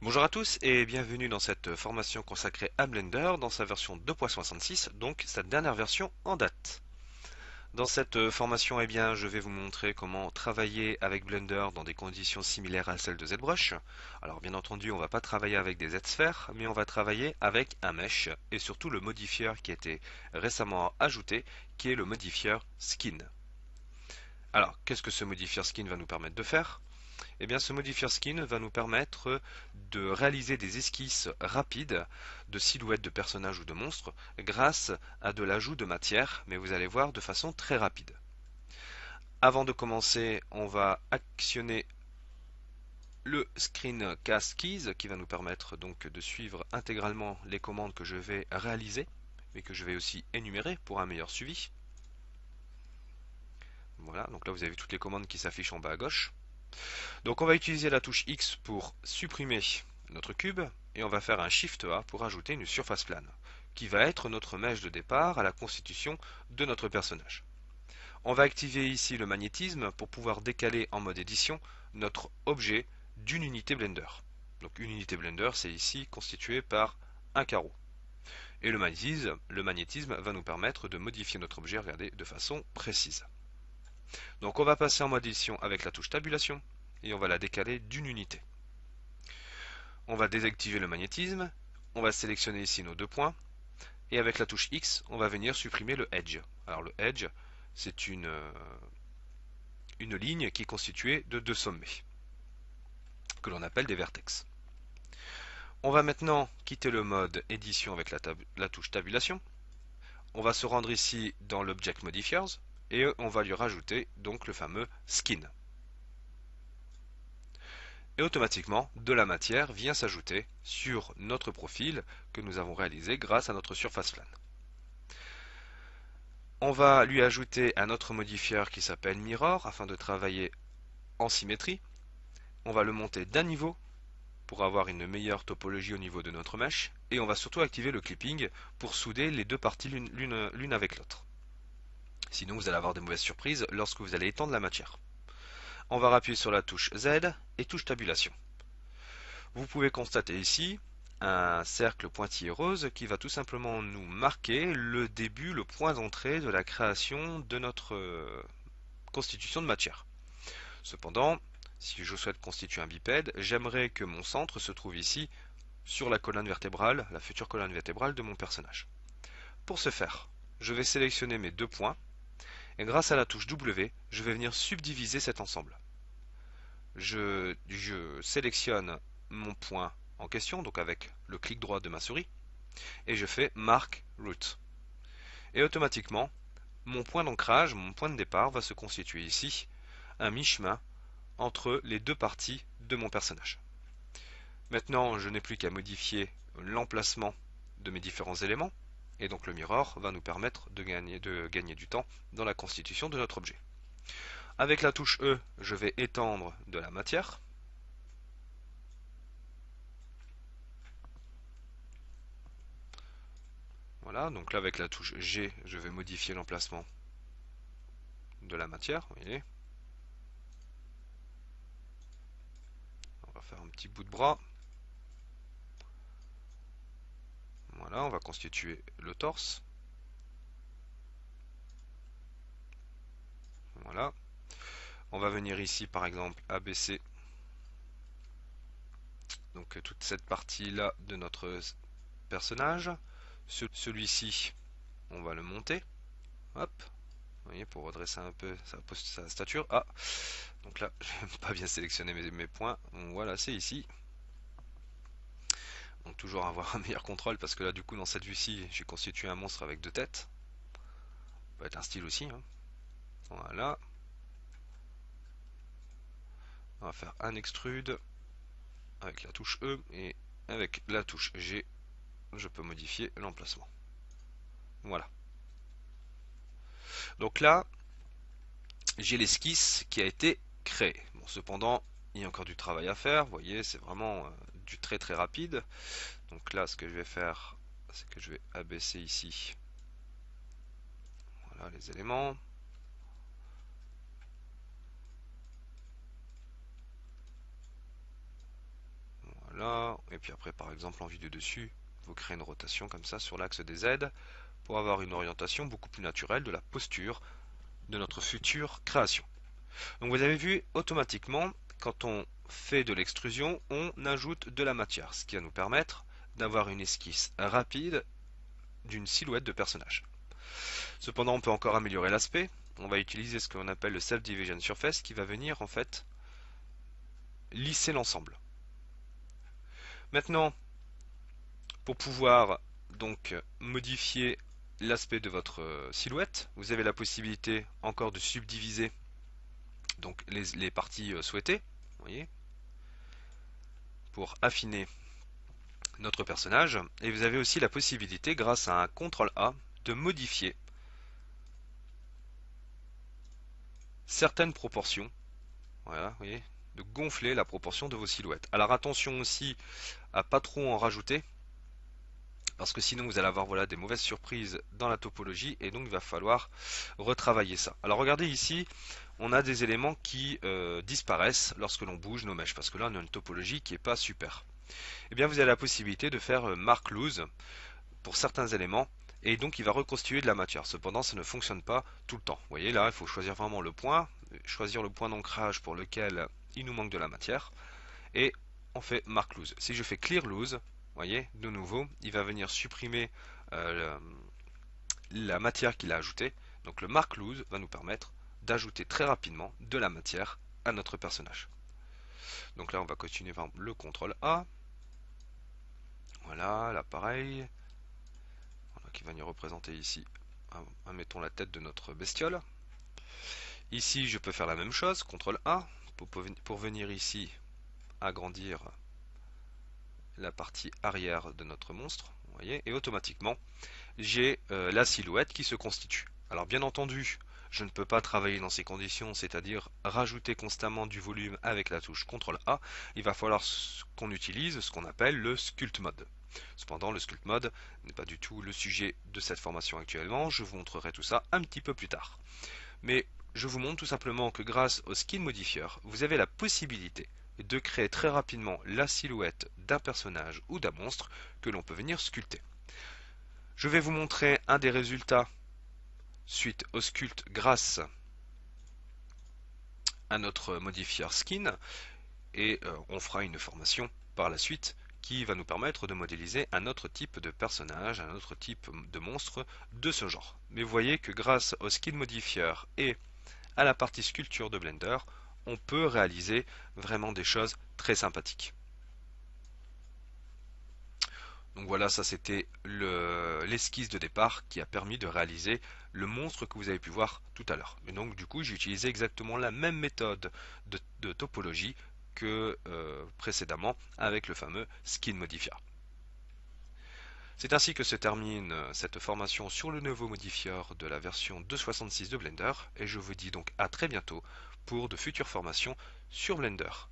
Bonjour à tous et bienvenue dans cette formation consacrée à Blender dans sa version 2.66, donc sa dernière version en date. Dans cette formation, je vais vous montrer comment travailler avec Blender dans des conditions similaires à celles de ZBrush. Alors bien entendu, on ne va pas travailler avec des Z-sphères, mais on va travailler avec un mesh et surtout le modifieur qui a été récemment ajouté, qui est le modifieur Skin. Alors, qu'est-ce que ce modifieur Skin va nous permettre de faire? Eh bien, ce modifier skin va nous permettre de réaliser des esquisses rapides de silhouettes de personnages ou de monstres grâce à de l'ajout de matière, mais vous allez voir de façon très rapide. Avant de commencer, on va actionner le Screencast Keys qui va nous permettre donc de suivre intégralement les commandes que je vais réaliser, mais que je vais aussi énumérer pour un meilleur suivi. Voilà, donc là vous avez toutes les commandes qui s'affichent en bas à gauche. Donc on va utiliser la touche X pour supprimer notre cube et on va faire un Shift A pour ajouter une surface plane qui va être notre mèche de départ à la constitution de notre personnage. On va activer ici le magnétisme pour pouvoir décaler en mode édition notre objet d'une unité Blender. Donc une unité Blender, c'est ici constitué par un carreau. Et le magnétisme va nous permettre de modifier notre objet, regardez, de façon précise. Donc on va passer en mode édition avec la touche tabulation et on va la décaler d'une unité. On va désactiver le magnétisme, on va sélectionner ici nos deux points, et avec la touche X, on va venir supprimer le Edge. Alors le Edge, c'est une ligne qui est constituée de deux sommets, que l'on appelle des vertex. On va maintenant quitter le mode édition avec la touche tabulation. On va se rendre ici dans l'Object Modifiers, et on va lui rajouter donc le fameux Skin. Et automatiquement, de la matière vient s'ajouter sur notre profil que nous avons réalisé grâce à notre surface plane. On va lui ajouter un autre modifieur qui s'appelle Mirror afin de travailler en symétrie. On va le monter d'un niveau pour avoir une meilleure topologie au niveau de notre mesh. Et on va surtout activer le clipping pour souder les deux parties l'une avec l'autre. Sinon vous allez avoir des mauvaises surprises lorsque vous allez étendre la matière. On va appuyer sur la touche Z et touche tabulation. Vous pouvez constater ici un cercle pointillé rose qui va tout simplement nous marquer le début, le point d'entrée de la création de notre constitution de matière. Cependant, si je souhaite constituer un bipède, j'aimerais que mon centre se trouve ici sur la colonne vertébrale, la future colonne vertébrale de mon personnage. Pour ce faire, je vais sélectionner mes deux points et grâce à la touche W, je vais venir subdiviser cet ensemble. Je sélectionne mon point en question, donc avec le clic droit de ma souris, et je fais Mark Root. Et automatiquement, mon point d'ancrage, mon point de départ va se constituer ici, un mi-chemin entre les deux parties de mon personnage. Maintenant, je n'ai plus qu'à modifier l'emplacement de mes différents éléments, et donc le mirror va nous permettre de gagner du temps dans la constitution de notre objet. Avec la touche E, je vais étendre de la matière. Voilà, donc là avec la touche G, je vais modifier l'emplacement de la matière, vous voyez. On va faire un petit bout de bras. Voilà, on va constituer le torse. Voilà. On va venir ici par exemple abaisser donc toute cette partie là de notre personnage. Celui-ci, on va le monter. Hop, vous voyez, pour redresser un peu sa stature. Ah, donc là, je n'ai pas bien sélectionné mes points. Donc voilà, c'est ici. Donc toujours avoir un meilleur contrôle parce que là, du coup, dans cette vue-ci, j'ai constitué un monstre avec deux têtes. Ça peut être un style aussi, hein. Voilà. On va faire un extrude avec la touche E et avec la touche G, je peux modifier l'emplacement. Voilà. Donc là, j'ai l'esquisse qui a été créée. Bon, cependant, il y a encore du travail à faire. Vous voyez, c'est vraiment du très très rapide. Donc là, ce que je vais faire, c'est que je vais abaisser ici. Voilà les éléments. Voilà, Et puis après, par exemple, en vue de dessus, vous créez une rotation comme ça sur l'axe des Z pour avoir une orientation beaucoup plus naturelle de la posture de notre future création. Donc vous avez vu, automatiquement, quand on fait de l'extrusion, on ajoute de la matière, ce qui va nous permettre d'avoir une esquisse rapide d'une silhouette de personnage. Cependant, on peut encore améliorer l'aspect. On va utiliser ce qu'on appelle le Self-Division Surface qui va venir en fait lisser l'ensemble. Maintenant, pour pouvoir donc modifier l'aspect de votre silhouette, vous avez la possibilité encore de subdiviser donc les parties souhaitées, vous voyez, pour affiner notre personnage. Et vous avez aussi la possibilité, grâce à un CTRL A, de modifier certaines proportions. Voilà, vous voyez, de gonfler la proportion de vos silhouettes. Alors attention aussi à pas trop en rajouter, parce que sinon vous allez avoir voilà, des mauvaises surprises dans la topologie, et donc il va falloir retravailler ça. Alors regardez ici, on a des éléments qui disparaissent lorsque l'on bouge nos mèches, parce que là on a une topologie qui n'est pas super. Et bien vous avez la possibilité de faire mark loose pour certains éléments, et donc il va reconstituer de la matière. Cependant ça ne fonctionne pas tout le temps. Vous voyez là, il faut choisir vraiment le point, choisir le point d'ancrage pour lequel il nous manque de la matière, et on fait mark loose. Si je fais clear loose, vous voyez, de nouveau, il va venir supprimer la matière qu'il a ajoutée. Donc le mark loose va nous permettre d'ajouter très rapidement de la matière à notre personnage. Donc là, on va continuer par le CTRL A. Voilà, là pareil. Voilà, qui va venir représenter ici, mettons la tête de notre bestiole. Ici, je peux faire la même chose, CTRL A, pour venir ici agrandir la partie arrière de notre monstre, vous voyez, et automatiquement j'ai la silhouette qui se constitue. Alors bien entendu, je ne peux pas travailler dans ces conditions, c'est-à-dire rajouter constamment du volume avec la touche CTRL A. Il va falloir qu'on utilise ce qu'on appelle le Sculpt Mode. Cependant, le Sculpt Mode n'est pas du tout le sujet de cette formation actuellement. Je vous montrerai tout ça un petit peu plus tard. Mais je vous montre tout simplement que grâce au Skin Modifier, vous avez la possibilité de créer très rapidement la silhouette d'un personnage ou d'un monstre que l'on peut venir sculpter. Je vais vous montrer un des résultats suite au sculpt grâce à notre modifier skin, et on fera une formation par la suite qui va nous permettre de modéliser un autre type de personnage, un autre type de monstre de ce genre. Mais vous voyez que grâce au skin modifier et à la partie sculpture de Blender, on peut réaliser vraiment des choses très sympathiques. Donc voilà, ça c'était l'esquisse de départ qui a permis de réaliser le monstre que vous avez pu voir tout à l'heure. Et donc du coup, j'ai utilisé exactement la même méthode de topologie que précédemment avec le fameux Skin Modifier. C'est ainsi que se termine cette formation sur le nouveau modifier de la version 2.66 de Blender, et je vous dis donc à très bientôt pour de futures formations sur Blender.